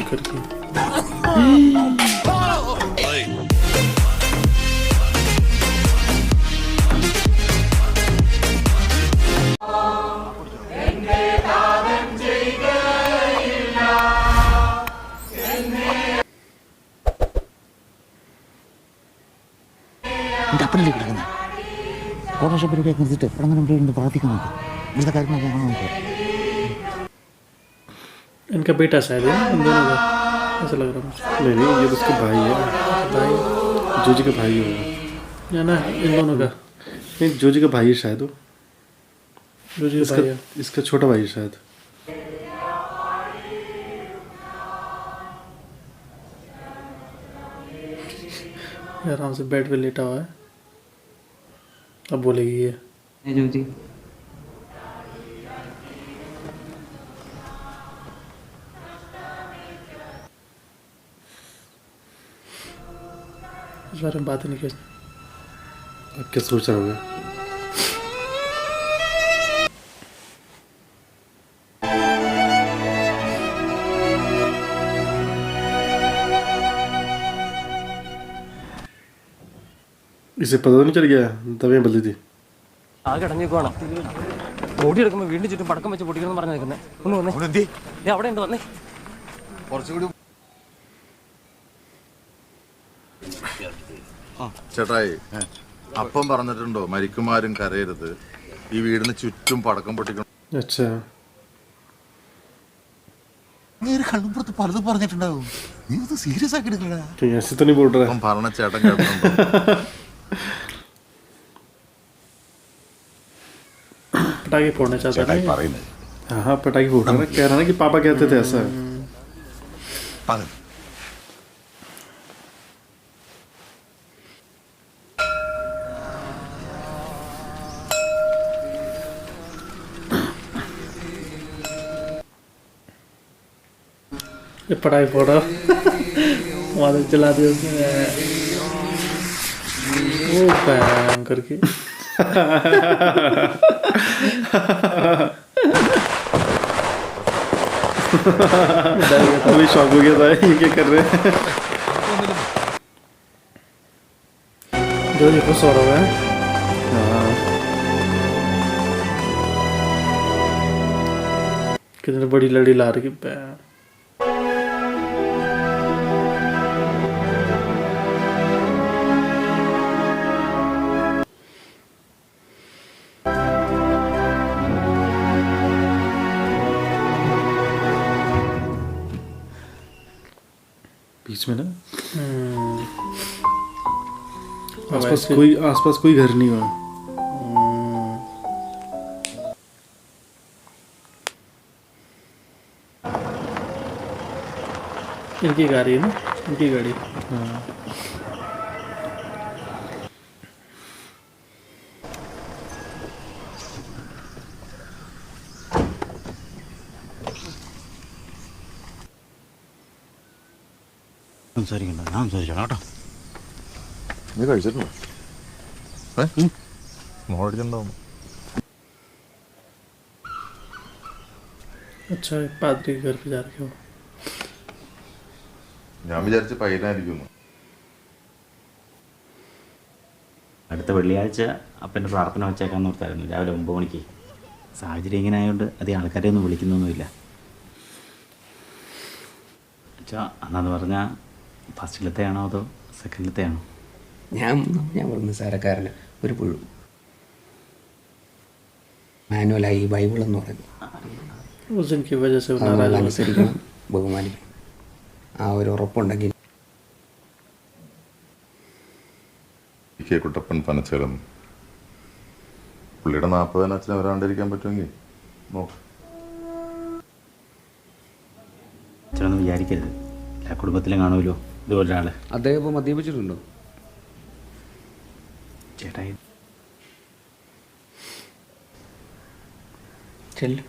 करके അപ്പനല്ലേ കിടക്കുന്നത് ഫോട്ടോഷോപ്പ് പരിപാടിയൊക്കെ നിർത്തിയിട്ട് അങ്ങനെ ഇവിടെ പ്രാർത്ഥിക്കാൻ നോക്കും ഇവിടുത്തെ കാര്യങ്ങളൊക്കെ കാണാൻ നോക്കുക. इनका बेटा शायद है इन दोनों का, ऐसा लग रहा है मुझे। नहीं ये तो उसका भाई है, भाई जोजी का भाई होगा या ना, इन दोनों का नहीं, जोजी का भाई है शायद वो, जो जी इसका भाई है। इसका छोटा भाई है शायद। आराम से बेड पे लेटा हुआ है, अब बोलेगी ये जो जी इस बारे में बात ही नहीं की। अब क्या सोच रहा होगा? इसे पता तो नहीं चल गया तभी बदली थी। ആകെ അടഞ്ഞേക്കുവാണ്. ഓടിയെടുക്കുമ്പോൾ വീണ്ടും ചുറ്റും പടക്കം വെച്ച് പൊട്ടിക്കണം പറഞ്ഞു നിൽക്കുന്നത്. ഒന്ന് വന്നേ, അവിടെ ഉണ്ട്, വന്നേ. ചേട്ടായി, അപ്പം പറഞ്ഞിട്ടുണ്ടോ മരിക്കുമാരും കരയരുത്, ഈ വീടിന് ചുറ്റും പടക്കം പൊട്ടിക്കണം. अच्छा നേരെ കണ്ണുമ്പുറത്ത് പലതും പറഞ്ഞിട്ടുണ്ടാവും. നീ ഇത് സീരിയസ് ആക്കി എടുക്കടാ. तो ऐसे तो नहीं बोल रहा അപ്പം പറഞ്ഞ ചേട്ടൻ കേട്ടിട്ടുണ്ടോ? पटाखे फोड़ना चाहता है। हाँ हाँ पटाखे फूट रहा है, कह रहा ना कि पापा कहते थे ऐसा। ये पटाखे फोड़ा वहाँ तक चला दिया उसने, वो बैंग करके अभी शॉक हो गया था ये क्या कर रहे हैं। जो जी खुश हो रहा है। हाँ कितनी बड़ी लड़ी ला रही है। बीच में ना वैसे- आसपास कोई घर नहीं हुआ। इनकी गाड़ी है ना, इनकी गाड़ी। हाँ സംസാരിക്കണ്ട, ഞാൻ സംസാരിച്ചോളാം കേട്ടോ. നീ കഴിച്ചിട്ടുണ്ടോ? മോടിച്ചിട്ടുണ്ടാവും. अच्छा पादरी के घर पे जा रहे हो? ഞാൻ വിചാരിച്ച് പയ്യനായിരിക്കുന്നു. അടുത്ത വെള്ളിയാഴ്ച അപ്പൻ്റെ പ്രാർത്ഥന വെച്ചേക്കാന്ന് ഓർത്തായിരുന്നു, രാവിലെ 9 മണിക്ക്. സാഹചര്യം ഇങ്ങനെ ആയതുകൊണ്ട് അധികം ആൾക്കാരെ ഒന്നും വിളിക്കുന്നൊന്നുമില്ല. അച്ഛാ അന്നാന്ന് പറഞ്ഞാൽ ഫസ്റ്റിലത്തെ ആണോ അതോ സെക്കൻഡിലത്തെ ആണോ? ഞാൻ പറഞ്ഞു സാരക്കാരന് ഒരു പുഴു മാനുവലായി ഈ ബൈബിൾ എന്ന് പറയുന്നത് उस दिन की वजह से वो നമ്മൾ नाराज हो गए। അനുസരിക്കണം, ബഹുമാനിക്കണം. ആ ഒരു ഉറപ്പുണ്ടെങ്കിൽ കെ കുട്ടപ്പൻ പനച്ചേലം പുള്ളിയുടെ 40 അച്ഛനെ വരാണ്ടിരിക്കാൻ പറ്റുമെങ്കിൽ നോക്ക്. അച്ഛനൊന്നും വിചാരിക്കരുത്, എല്ലാ കുടുംബത്തിലും കാണുമല്ലോ ഇതുപോലൊരാൾ. അദ്ദേഹം ഇപ്പോൾ മദ്യപിച്ചിട്ടുണ്ടോ? ചേട്ടായി ചെല്ലും.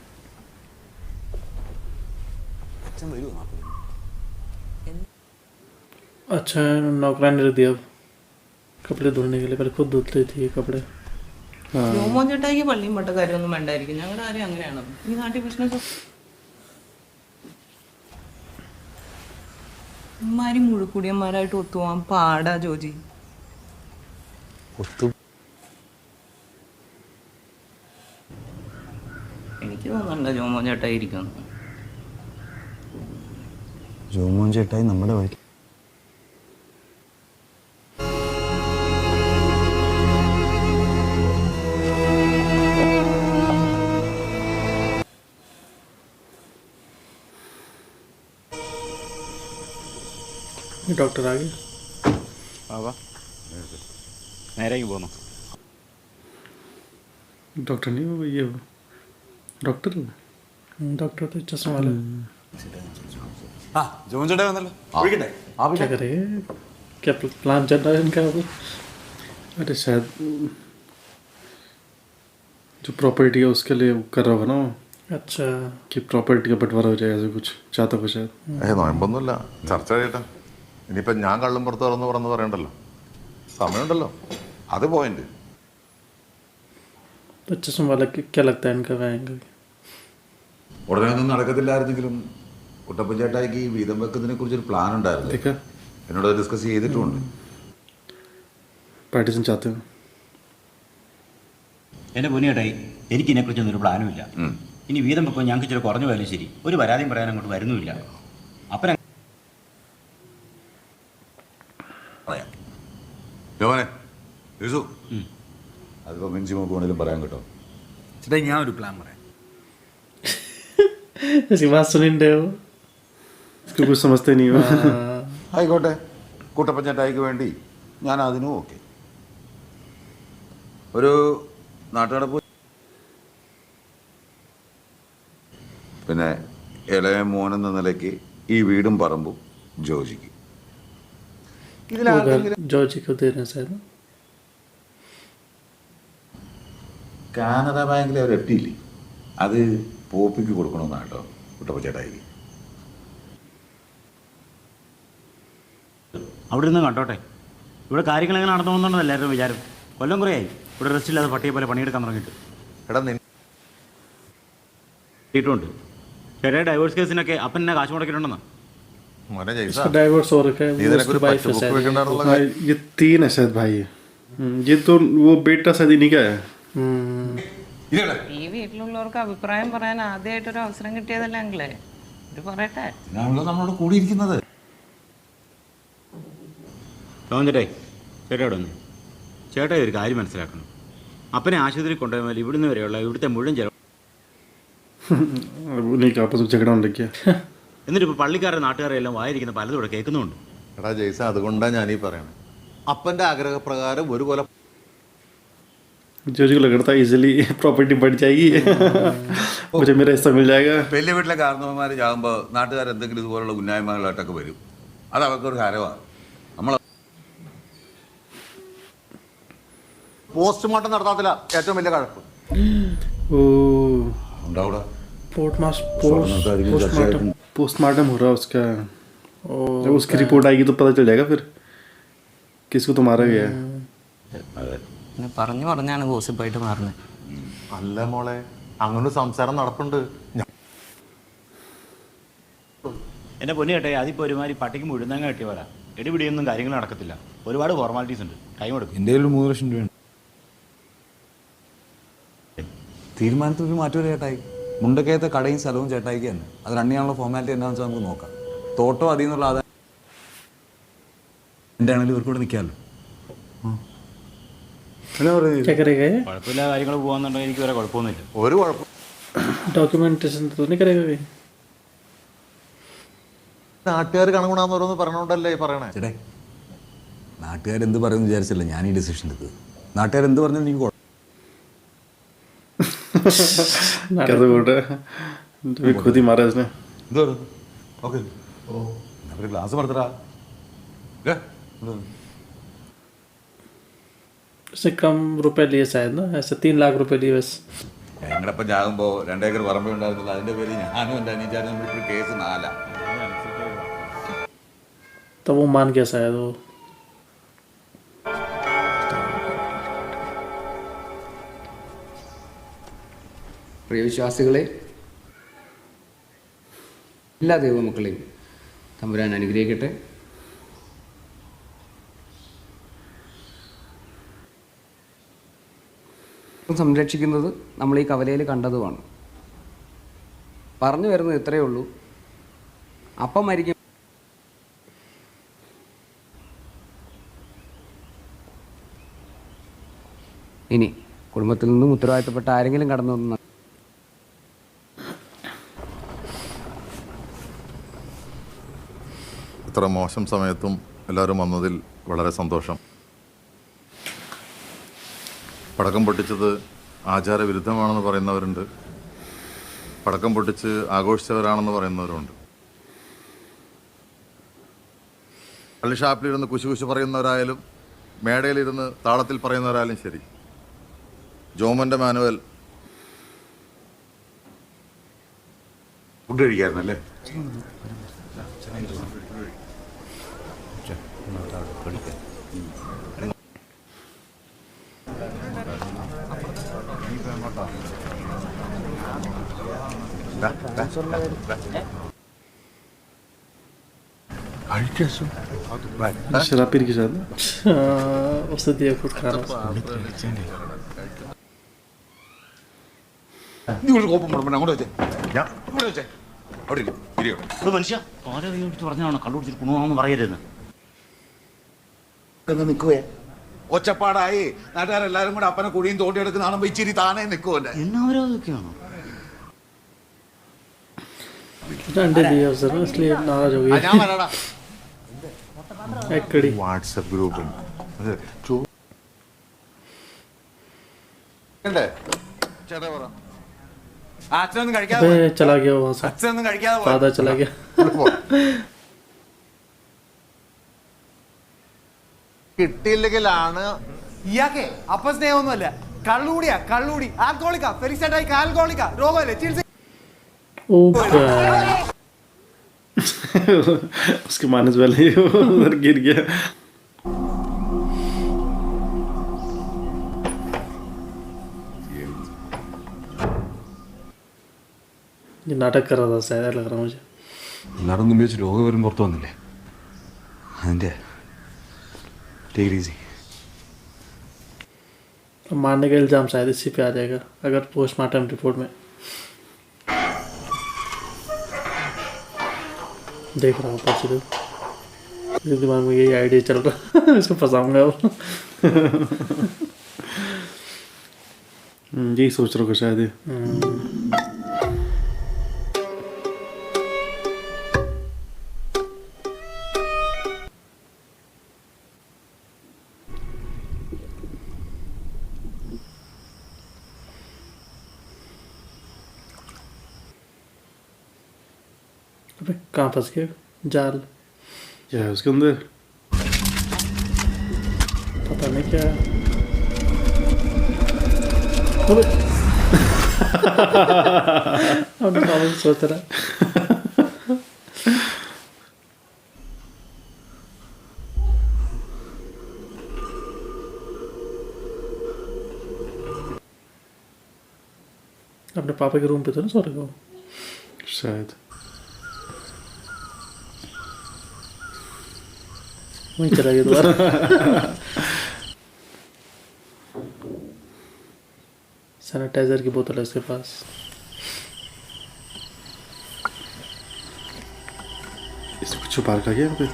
अच्छा नौकरानी रख दिया अब कपड़े धोने के लिए, पहले खुद धोते थे ये कपड़े। ജോമോൻ ചേട്ടായിക്ക് പള്ളിയും പട്ടക്കാരൊന്നും വേണ്ടായിരിക്കും. ഞങ്ങളുടെ ആരും അങ്ങനെയാണ്. ഈ നാട്ടിൽ ബിസിനസ് ഇമാരി മുഴുക്കുടിയന്മാരായിട്ട് ഒത്തുപോകാൻ പാടാ ജോജി. എനിക്ക് തോന്നുന്നുണ്ട് ജോമോൻ ചേട്ടായി ഇരിക്കുന്നു. ജോമോൻ ചേട്ടായി നമ്മുടെ വഴി. डॉक्टर आ गए. വാ നേരേക്ക് പോന്നു. डॉक्टर नहीं वो ये डॉक्टर डॉक्टर तो चश्मा वाला. ആ ജോമോൻ ചേട്ടായി വന്നല്ലോ. വിളിക്കട്ടെ? क्या करेंगे? क्या प्लान चल रहा है इनका अब? अरे शायद जो प्रॉपर्टी है उसके लिए कर रहा होगा ना वो, अच्छा. कि प्रॉपर्टी का बंटवारा हो जाए ऐसे कुछ चाहता हो शायद. നോയമ്പൊന്നുമില്ല, ചർച്ച കഴിയട്ടെ. ഇനിയിപ്പം ഞാൻ കള്ളും പുറത്ത് തുറന്ന് പറഞ്ഞ് പറയണ്ടല്ലോ, സമയമുണ്ടല്ലോ, അത് പോയിന്റ്. तो चश्मा वाला क्या लगता है इनका आएंगे? ഉടനെ ഒന്നും നടക്കത്തില്ലായിരുന്നെങ്കിലും കുട്ടപ്പൻ ചേട്ടായിക്ക് ഈ വീതം വെക്കുന്നതിനെ കുറിച്ചൊരു പ്ലാൻ ഉണ്ടായിരുന്നു. देखा എന്നോട് ഡിസ്കസ് ചെയ്തിട്ടുമുണ്ട്. पार्टीशन चाहते हो? എൻ്റെ പൊന്നിയേട്ടായി എനിക്ക് ഇതിനെക്കുറിച്ചൊന്നും ഒരു പ്ലാനും ഇല്ല. ഇനി വീതം വെപ്പോൾ ഞങ്ങൾക്ക് ഇച്ചിരി കുറഞ്ഞു പോയാലും ശരി, ഒരു പരാതിയും പറയാൻ അങ്ങോട്ട് വരുന്നുമില്ല. അപ്പം പറയാം. യോനെ യൂസു, അതിപ്പോൾ മിൻസി നമുക്ക് വേണമെങ്കിലും പറയാൻ കേട്ടോ. ചേട്ടായി ഞാൻ ഒരു പ്ലാൻ പറയാം. इसकी बात सुनी रहे हो? इसको कुछ समझते नहीं हो. ആയിക്കോട്ടെ, കുട്ടപ്പൻ ചേട്ടായിക്ക് വേണ്ടി ഞാൻ അതിനും ഓക്കെ. ഒരു നാട്ടുകടപ്പ്, പിന്നെ ഇളയ മോനെന്ന നിലയ്ക്ക് ഈ വീടും പറമ്പും ജോജിക്ക്. ഇതിലാർക്കെങ്കിലും जॉर्जी को दे रहे हैं शायद. കാനറ ബാങ്കിലെ ഒരു FD ഇല്ലേ, അത് പോപ്പിക്ക് കൊടുക്കണമെന്നാണ് കേട്ടോ കുട്ടപ്പൻ ചേട്ടായിക്ക്. അവിടെ നിന്ന് കണ്ടോട്ടെ. ഇവിടെ കാര്യങ്ങൾ എങ്ങനെ നടന്നു പോകുന്നുണ്ടെന്ന് എല്ലാവരും വിചാരം. കൊല്ലം കുറയായി ഇവിടെ റെസ്റ്റ് ഇല്ലാതെ പട്ടിയെ പോലെ പണിയെടുക്കാൻ തുടങ്ങിയിട്ട്. എടാ കിട്ടിയിട്ടുണ്ട്. ചേട്ടാ ഡൈവോഴ്സ് കേസിനൊക്കെ അപ്പൻ എന്നെ കാശ് മുടക്കിയിട്ടുണ്ടെന്നാ. മോനെ ജയ്സ, इसका डाइवोर्स हो रखा है. നീ वो ഇതിനൊക്കെ उसकी ഒരു वाइफ है പച്ച ബുക്ക് शायद. വെക്കണ്ടാന്നുള്ള हाँ, ये 3 है शायद भाई. ये तो वो बेटा शायद इन्हीं का है. ഈ വീട്ടിലുള്ളവർക്ക് അഭിപ്രായം പറയാൻ ആദ്യമായിട്ടൊരു അവസരം കിട്ടിയതല്ലേ അങ്കിളെ? ഇത് പറയട്ടെ. ഇതിനാണല്ലോ നമ്മളോട് കൂടിയിരിക്കുന്നത്. ചേട്ടായി ചേട്ടാ ഒന്ന് ചേട്ടായി ഒരു കാര്യം മനസ്സിലാക്കണം. അപ്പനെ ആശുപത്രിയിൽ കൊണ്ടുപോയാൽ ഇവിടുന്ന് വരെയുള്ള ഇവിടുത്തെ മുഴുവൻ ചിലവ്. उन्हीं का आपस में झगड़ा होने लग गया. എന്നിട്ട് ഇപ്പോൾ പള്ളിക്കാരുടെ നാട്ടുകാരെ എല്ലാം വായിരിക്കുന്ന പലതും ഇവിടെ കേൾക്കുന്നുണ്ട്. എടാ ജയ്സ, അതുകൊണ്ടാണ് ഞാനീ പറയണേ. അപ്പൻ്റെ ആഗ്രഹപ്രകാരം ഒരു കൊല जोजी को लग रहा था इजीली प्रॉपर्टी बढ़ जाएगी, मुझे मेरा हिस्सा मिल जाएगा. വലിയ വീട്ടിലെ കാരണവന്മാർ ചാകുമ്പോൾ നാട്ടുകാർ എന്തെങ്കിലും ഇതുപോലുള്ള ഉന്നായ്മകളായിട്ടൊക്കെ വരും. അത് അവർക്കൊരു ഹരമാണ്. നമ്മൾ പോസ്റ്റ്മോർട്ടം നടത്താത്തില്ല, ഏറ്റവും വലിയ കഴപ്പ് ओ ഉണ്ടാവൂടാ. पोस्टमार्टम हो रहा है उसका. जब उसकी रिपोर्ट आएगी तो पता चल जाएगा फिर किसको तो मारा गया है. പറഞ്ഞു പറഞ്ഞാണ് ഗോസിപ്പായിട്ട് മാറുന്നത്. അല്ല മോളെ, അങ്ങനെ സംസാരം നടപ്പുണ്ട്. എൻ്റെ പൊന്നു ചേട്ടായി അതിപ്പോൾ ഒരുമാതിരി പട്ടിക്ക് മുഴുവൻ കിട്ടിയ പോലെ ഇടിപിടിയൊന്നും കാര്യങ്ങൾ നടക്കത്തില്ല. ഒരുപാട് ഫോർമാലിറ്റീസ് ഉണ്ട്, ടൈം എടുക്കും. എൻ്റെ കയ്യിൽ 3 ലക്ഷം രൂപയുണ്ട്. തീരുമാനത്തിൽ ഒരു മാറ്റം ചേട്ടായി. മുണ്ടക്കയത്തെ കടയും സ്ഥലവും ചേട്ടായിക്ക് തന്നെ. അത് റൺ ചെയ്യാനുള്ള ഫോർമാലിറ്റി എന്താണെന്ന് വെച്ചാൽ നമുക്ക് നോക്കാം. തോട്ടം അതിൽ നിന്നുള്ള ആദായം എൻ്റെ ആണെങ്കിലും ഇവർക്ക് ഇവിടെ നിൽക്കാമല്ലോ. क्या करेगा ये? കുഴപ്പമില്ല, കാര്യങ്ങൾ പോകുന്നുണ്ടെങ്കിൽ എനിക്ക് വരെ കുഴപ്പമൊന്നുമില്ല. ഒരു കുഴപ്പം डॉक्यूमेंटेशन तो नहीं करेगा ये? നാട്ടുകാർ കണകുണാന്ന് ഓരോന്ന് പറഞ്ഞോണ്ടല്ലേ ഈ പറയണേ. ചേട്ടേ, നാട്ടുകാരെന്ത് പറയുമെന്ന് വിചാരിച്ചല്ല ഞാൻ ഈ ഡിസിഷൻ എടുത്തത്. നാട്ടുകാരെന്ത് പറഞ്ഞാലും എനിക്ക് क्या तो बोल रहा है, खुद ही मारा इसने. ഇത് ഓക്കെ. ഓ ഒരു ഗ്ലാസ് പറഞ്ഞാ उससे कम रुपए लिए शायद ना, ऐसे 3 लाख रुपए लिए बस. ഞങ്ങളപ്പം ചാകുമ്പോൾ 2 ഏക്കർ പറമ്പേ ഉണ്ടായിരുന്നില്ല. അതിൻ്റെ പേര് ഞാനും എൻ്റെ അനിയച്ചാരും തമ്മിൽ കേസ് 4. तो वो मान गया शायद वो. പ്രിയവിശ്വാസികളെ, എല്ലാ ദൈവമക്കളെയും തമ്പുരാൻ അനുഗ്രഹിക്കട്ടെ. സംരക്ഷിക്കുന്നത് നമ്മൾ ഈ കവലയിൽ കണ്ടതുമാണ്. പറഞ്ഞു വരുന്നത് ഇത്രയേ ഉള്ളൂ. അപ്പം മരിക്കും. ഇനി കുടുംബത്തിൽ നിന്നും ഉത്തരവാദിത്തപ്പെട്ട ആരെങ്കിലും കടന്നു വന്ന ഇത്ര മോശം സമയത്തും എല്ലാവരും വന്നതിൽ വളരെ സന്തോഷം. പടക്കം പൊട്ടിച്ചത് ആചാരവിരുദ്ധമാണെന്ന് പറയുന്നവരുണ്ട്, പടക്കം പൊട്ടിച്ച് ആഘോഷിച്ചവരാണെന്ന് പറയുന്നവരുണ്ട്. പള്ളി ഷാപ്പിലിരുന്ന് കുശുകുശു പറയുന്നവരായാലും മേടയിലിരുന്ന് താളത്തിൽ പറയുന്നവരായാലും ശരി, ജോമൻ്റെ മാനുവൽ ഫുഡ് കഴിക്കാറുണ്ടല്ലേ? शराब पी के साथ ना? उससे दिया खुद खाना. നീ ഒരു കോപ്പം മുടമ്പ അങ്ങോട്ട് വെച്ചേ, ഞാൻ ഇവിടെ വെച്ചേ, അവിടെ ഇരിക്കും, ഇരിക്കും. ഇത് മനുഷ്യ ഓരോ പറഞ്ഞാണ് കള്ളു കുടിച്ചിട്ട് കുണുവാണെന്ന് പറയരുതെന്ന്. നിൽക്കുവേ ഒച്ചപ്പാടായി നാട്ടുകാരെല്ലാരും കൂടെ അപ്പനെ കുഴിയും തോണ്ടിയെടുക്കുന്ന കാണുമ്പോ ഇച്ചിരി താനേ നിൽക്കുമല്ലേ. എന്നാവരോ അതൊക്കെയാണോ? अंडे दिया सर, इसलिए नाराज हो गया. ഞാൻ വരാടാ. एक कड़ी. വാട്സപ്പ് ഗ്രൂപ്പിൽ ചേട്ടാ പറ. അച്ഛനൊന്നും കഴിക്കാതെ अबे चला गया वहाँ से. അച്ഛനൊന്നും കഴിക്കാതെ പോ. दादा चला गया. കിട്ടിയില്ലെങ്കിലാണ് ഇയാക്കെ അപ്പ സ്നേഹമൊന്നുമല്ല, കള്ളുകൂടിയാ, കള്ളുകൂടി, ആൽക്കോളിക്ക, ഫെലിസൈഡായി ആൽക്കോളിക്ക, രോഗമല്ലേ, ചികിത്സ. उसके मानस वाले उधर गिर गया. ये नाटक कर रहा था शायद, लग रहा मुझे. എല്ലാവരും വെച്ച് രോഗം വരും പുറത്ത് വന്നില്ലേ, അതിൻ്റെ ടേക്ക് ഈസി. मारने का इल्ज़ाम शायद इसी पे आ जाएगा अगर पोस्टमार्टम रिपोर्ट में. देख रहा हूँ पीछे तो मेरे दिमाग में यही आइडिया चल रहा इसको फंसाऊंगा अब. यही सोच रहा हूँ शायद ये. अबे कहाँ फंस गए? जाल. क्या है उसके अंदर? पता नहीं क्या है. अबे अब सोच रहा. अपने पापा के रूम पे तो ना सो रहे हो शायद. वहीं चला गया दोबारा. सैनिटाइजर की बोतल है उसके पास. इसको कुछ छुपा रखा गया यहाँ पे.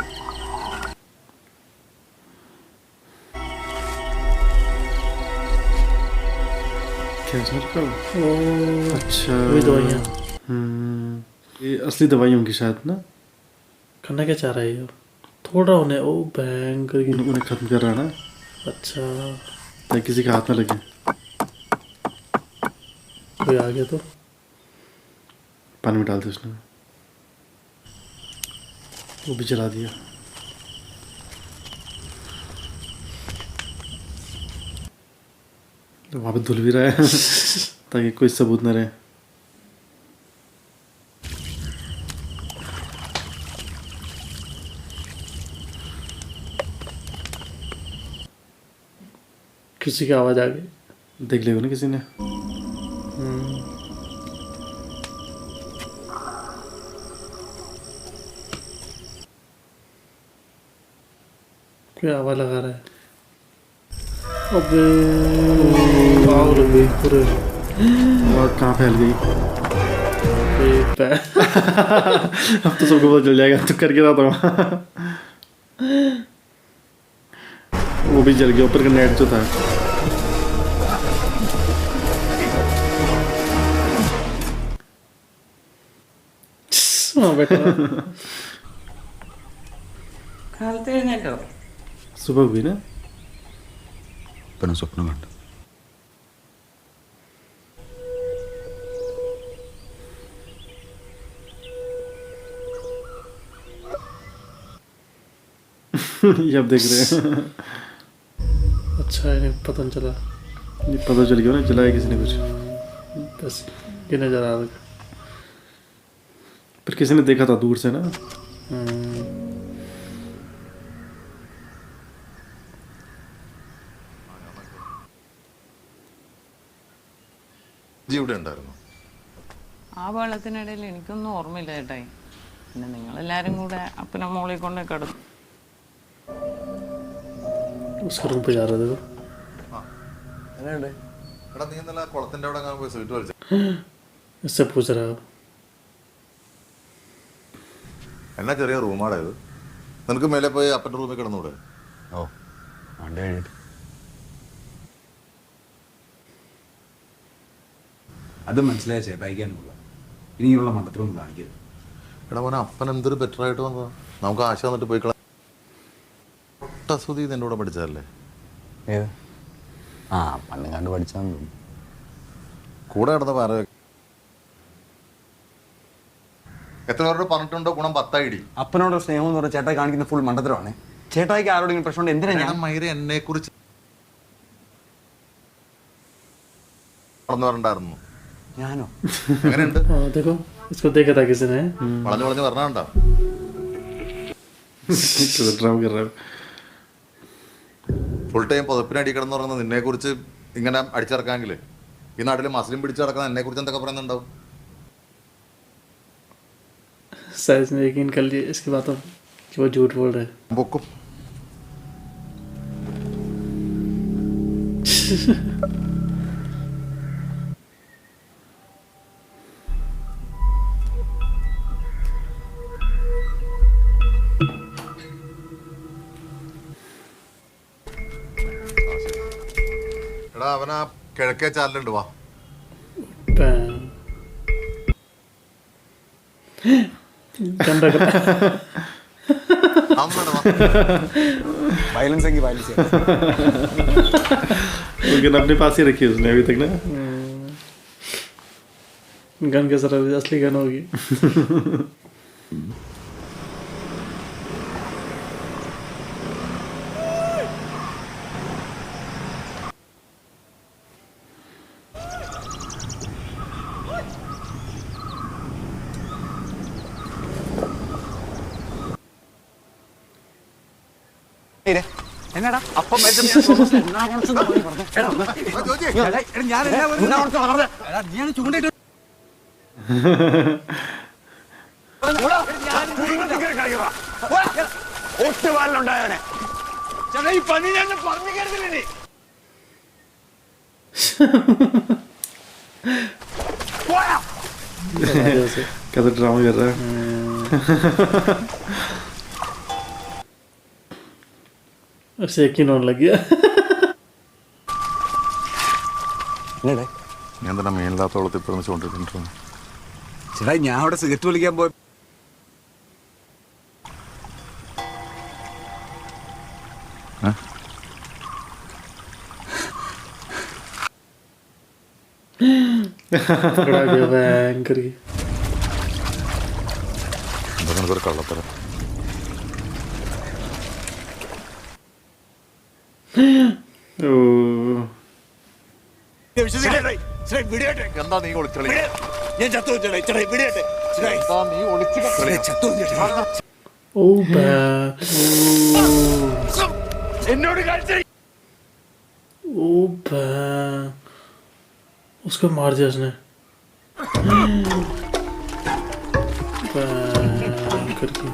कैंसर का? अच्छा, वही दवाइयाँ. ये असली दवाइयों की शायद ना. करना क्या चाह रहा है ये? थोड़ा उन्हें ओ बैंग करके उन्हें खत्म कर रहा है ना. अच्छा, ताकि किसी के हाथ में लगे. कोई आ गया तो पानी में डाल दिया उसने, वो भी जला दिया. तो वहाँ पे धुल भी रहा है ताकि कोई सबूत न रहे. किसी की आवाज़ आ गई. देख लेगा ना किसी ने. क्या हवा लगा रहा है? अबे आग लग गई पूरे। और कहाँ फैल गई? अब तो सबको पता चल जाएगा तू करके रहा था। वो भी जल गया, ऊपर का नेट जो था। हाँ बेटा കാലത്ത് എഴുന്നേറ്റോ? सुबह हुई ना? പിന്നെ സ്വപ്നം കണ്ടു. ये अब देख रहे हैं। अच्छा इन्हें पता नहीं चला। ये पता चल गया ना, जलाया किसी ने कुछ। बस ये नजर आ रहा। पर किसी ने देखा था दूर से ना। ജി ഇവിടെ ഉണ്ടായിരുന്നു? ആ വെള്ളത്തിനിടയിൽ എനിക്കൊന്നും ഓർമ്മയില്ല ചേട്ടായി. പിന്നെ നിങ്ങളെല്ലാരും കൂടെ അപ്പനെ മോളെ കൊണ്ട് കിടന്നു. उसका रूम पे जा रहा था वो। എടാ നീ ഇന്നലെ കുളത്തിന്റെ അവിടെ പോയി സ്വീറ്റ് വലിച്ചു. इससे पूछ रहा हो। എന്നാ ചെറിയ റൂമാടാ ഇത്? നിനക്ക് മേലെ പോയി അപ്പൻ്റെ റൂമിൽ കിടന്നൂടെ? ഓ വണ്ടി കഴിഞ്ഞിട്ട് അത് മനസ്സിലായ ചേട്ടായിക്കാനുള്ള ഇനിയുള്ള മണ്ടത്തിലൊന്നും കാണിക്കരുത്. എടാ മോനെ, അപ്പൻ എന്തൊരു ബെറ്റർ ആയിട്ട് വന്നതാ. നമുക്ക് ആശ വന്നിട്ട് പോയി ഒട്ടസുതി നിന്റെ കൂടെ പഠിച്ചതല്ലേ? ഏത്? ആ പണ്ട് കണ്ട് പഠിച്ചാന്ന് തോന്നുന്നു. കൂടെ കിടന്ന വേറെ എത്ര പേരോട് പറഞ്ഞിട്ടുണ്ടോ ഗുണം 10 ഇടി. അപ്പനോട് സ്നേഹം എന്ന് പറഞ്ഞാൽ ചേട്ടായി കാണിക്കുന്ന ഫുൾ മണ്ടത്തരമാണ്. ചേട്ടായിക്ക് ആരോടെങ്കിലും പ്രശ്നം ഉണ്ട് എന്തിനാ ഞാൻ മൈര എന്നെ കുറിച്ച് പറഞ്ഞിട്ടുണ്ടായിരുന്നു. ഞാനോ? എങ്ങനെയുണ്ട്? देखो इसको देखा था किसी ने। വളഞ്ഞു വളഞ്ഞ് പറഞ്ഞാണ്ടോ? ड्रामा कर रहा है। ഫുൾ ടൈം പുതപ്പിനടി കിടന്ന് പറയുന്നത് നിന്നെ കുറിച്ച് ഇങ്ങനെ അടിച്ചിറക്കാമെങ്കിൽ ഈ നാട്ടിൽ മസ്ലിം പിടിച്ചു കിടക്കുന്ന എന്നെ കുറിച്ച് എന്തൊക്കെ പറയുന്നുണ്ടാവും? साइज ने यकीन कर लिया इसकी बातों कि वो झूठ बोल रहे हैं। പൊക്കും. എടാ അവനാ കിഴക്കേ ചാലിലുണ്ട്, വാ. വയലൻസ് എങ്കിൽ വയലൻസ് गन अपने पास ही रखी है उसने अभी तक ना। गन के सर असली गन होगी। എന്നാടാ അപ്പം ഞാൻ ചൂണ്ടിട്ട് ഒട്ടുപാലുണ്ടായവനെ ഈ പണി ഞാൻ പറഞ്ഞു കേട്ടില്ലേ? कैसा ड्रामा कर रहा है। ऐसे यकीन होने लग गया। ഞാൻ തന്നെ മേലില്ലാത്ത വെള്ളത്തിൽ പിറന്ന് ചൂണ്ടിട്ടുണ്ട്. ചേട്ടാ ഞാൻ അവിടെ സിഗരറ്റ് വലിക്കാൻ പോയ पकड़ा गया भयंकर की। എന്തൊക്കെ ഒരു കള്ളത്തരം. എന്താ നീ ഒളിച്ചളി? ओ ओ उसको मार दिया उसने। करके